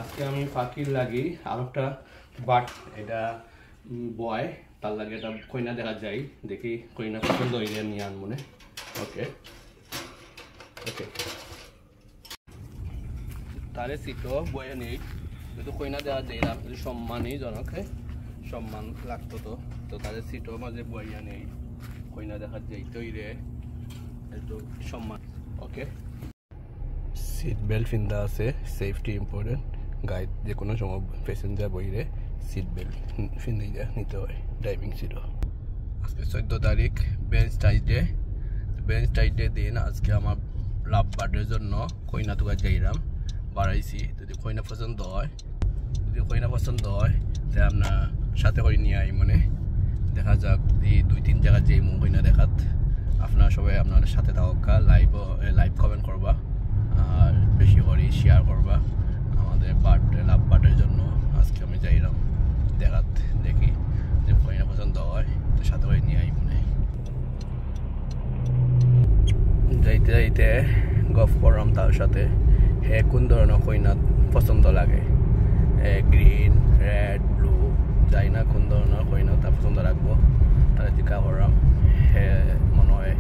আজকে আমি ফাকির লাগি আর একটা বাট এটা বয় তার লাগে এটা কইনা দেখা যায় দেখি কইনা পছন্দ হইলে নিয়ে আনমনে ওকে ওকে তারে সিটো বয়ে নেই যদি কইনা দেওয়া দিলাম যদি সম্মানই জনকে সম্মান লাগতো তো তো তাদের সিটো মাঝে বইয়া নেই কইনা দেখা যাই তৈরে একটু সম্মান ওকে সিট বেল্ট ফিন্দা আছে সেফটি ইম্পর্টেন্ট গাইড যে কোনো সময় প্যাসেঞ্জার বইরে সিট বেল্ট ফিন্দে নিতে হয় ড্রাইভিং সিটও আজকে 14 তারিখ বেঞ্চ টাইট ডে দিন আজকে আমার লাভ বার্থডের জন্য কইনা তুকা যাইরাম বাড়াইছি যদি কইনা পছন্দ হয় তাই আপনার সাথে করে নিয়ে আই মনে দেখা যাক এই 2-3 জায়গা যেই মন কইনা দেখাত আপনারা সবাই আপনাদের সাথে থাকা লাইভ কমেন্ট করবা আর বেশি করে শেয়ার করবা আমাদের বার্থডে লাভ বার্থডের জন্য আজকে আমি যাইলাম দেখাত দেখি যে কইনা পছন্দ হয় তো সাথে করে নিয়ে আই মনে যাইতে গফ করলাম তার সাথে হে কোন ধরনের কইনা পছন্দ লাগে গ্রিন রেড ব্লু যাই না কোন ধরনের কইনা তা পছন্দ রাখবো তাহলে জিজ্ঞাসা করলাম হে মনে হয়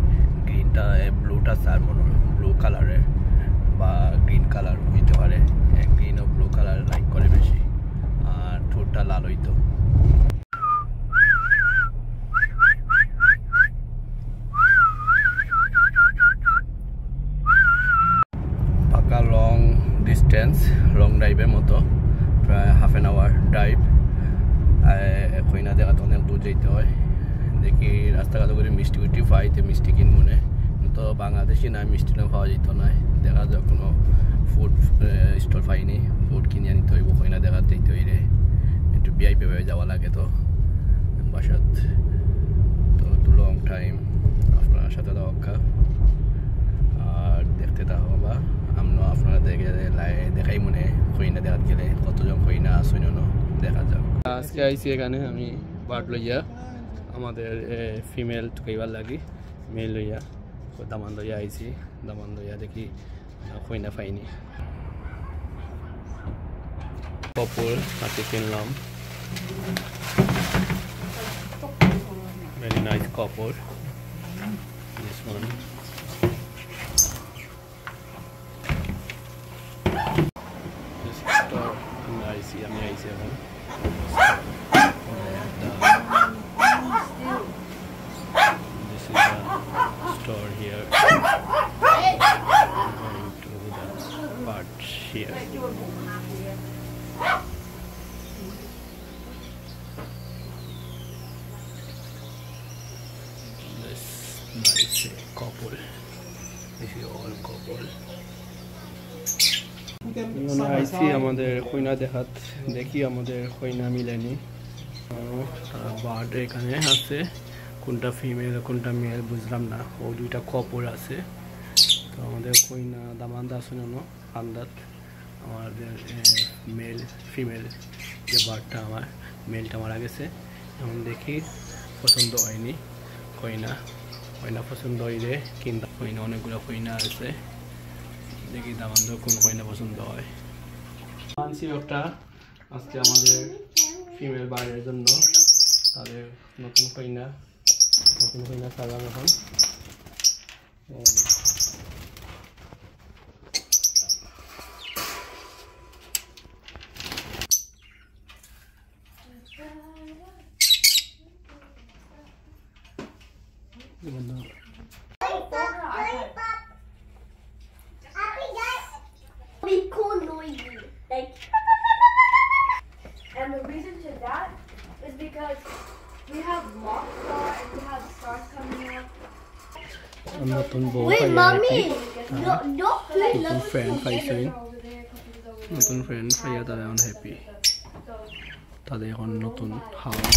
গ্রিনটা ব্লুটা স্যার মনে হয় ব্লু কালারের বা গ্রিন কালার হইতে পারে গ্রিন ও ব্লু কালার লাইক করে বেশি আর ঠোঁটটা লাল হইতো পাকা লং ডিস্টেন্স লং ড্রাইভের মতো প্রায় হাফ অ্যান আওয়ার ড্রাইভ কইনা দেখাতে অনেক দূর যেতে হয় দেখি রাস্তাঘাট করে মিষ্টি কুটি পাইতে মিষ্টি কিন মনে তো বাংলাদেশি না মিষ্টি না পাওয়া যেত না দেখা যাক কোনো ফুড স্টল পাইনি ফুড কিনে আনিতে হইব কইনা দেখা যেতে হইলে একটু ভিআইপি হয়ে যাওয়া লাগে তো বাসাত তো একটু লং টাইম আপনার সাথে দেখা আর দেখতে থাকো বা আমরা আপনারা দেখাই মনে কইনা দেখাত গেলে কতজন কইনা আসুন দেখা যাক আজকে আইসি এখানে আমি বার্ড লইয়া আমাদের ফিমেল টুকাইবার লাগি মেল লইয়া দামান লইয়া আইসি দামান লইয়া দেখি কইনা পাইনি কপল হাতে কিনলাম very nice couple this one this store আমি আইসি এখন this is the store here I'm going to the part here this nice couple this is all couple আইসি আমাদের কইনা দেখাত দেখি আমাদের কইনা মিলেনি বার্ড এখানে আছে কোনটা ফিমেল কোনটা মেল বুঝলাম না ও দুইটা কপল আছে তো আমাদের কইনা দামান্দা আছে না আন্দাত আমাদের মেল ফিমেল যে বার্ডটা আমার মেলটা মারা গেছে এখন দেখি পছন্দ হয়নি কইনা পছন্দ হইলে কিন্তু কইনা অনেকগুলো কইনা আছে দেখি দামান্দ কোন কইনা পছন্দ হয় আনছি একটা আজকে আমাদের ফিমেল বার্ডের জন্য তাদের নতুন কইনা সাজাম এখন And the reason to that is because we have mock star and we have stars coming up. Wait, mommy! Notun friend পাইছেন নতুন ফ্রেন্ড পাইয়া তারা এখন হ্যাপি তাদের এখন নতুন হাউস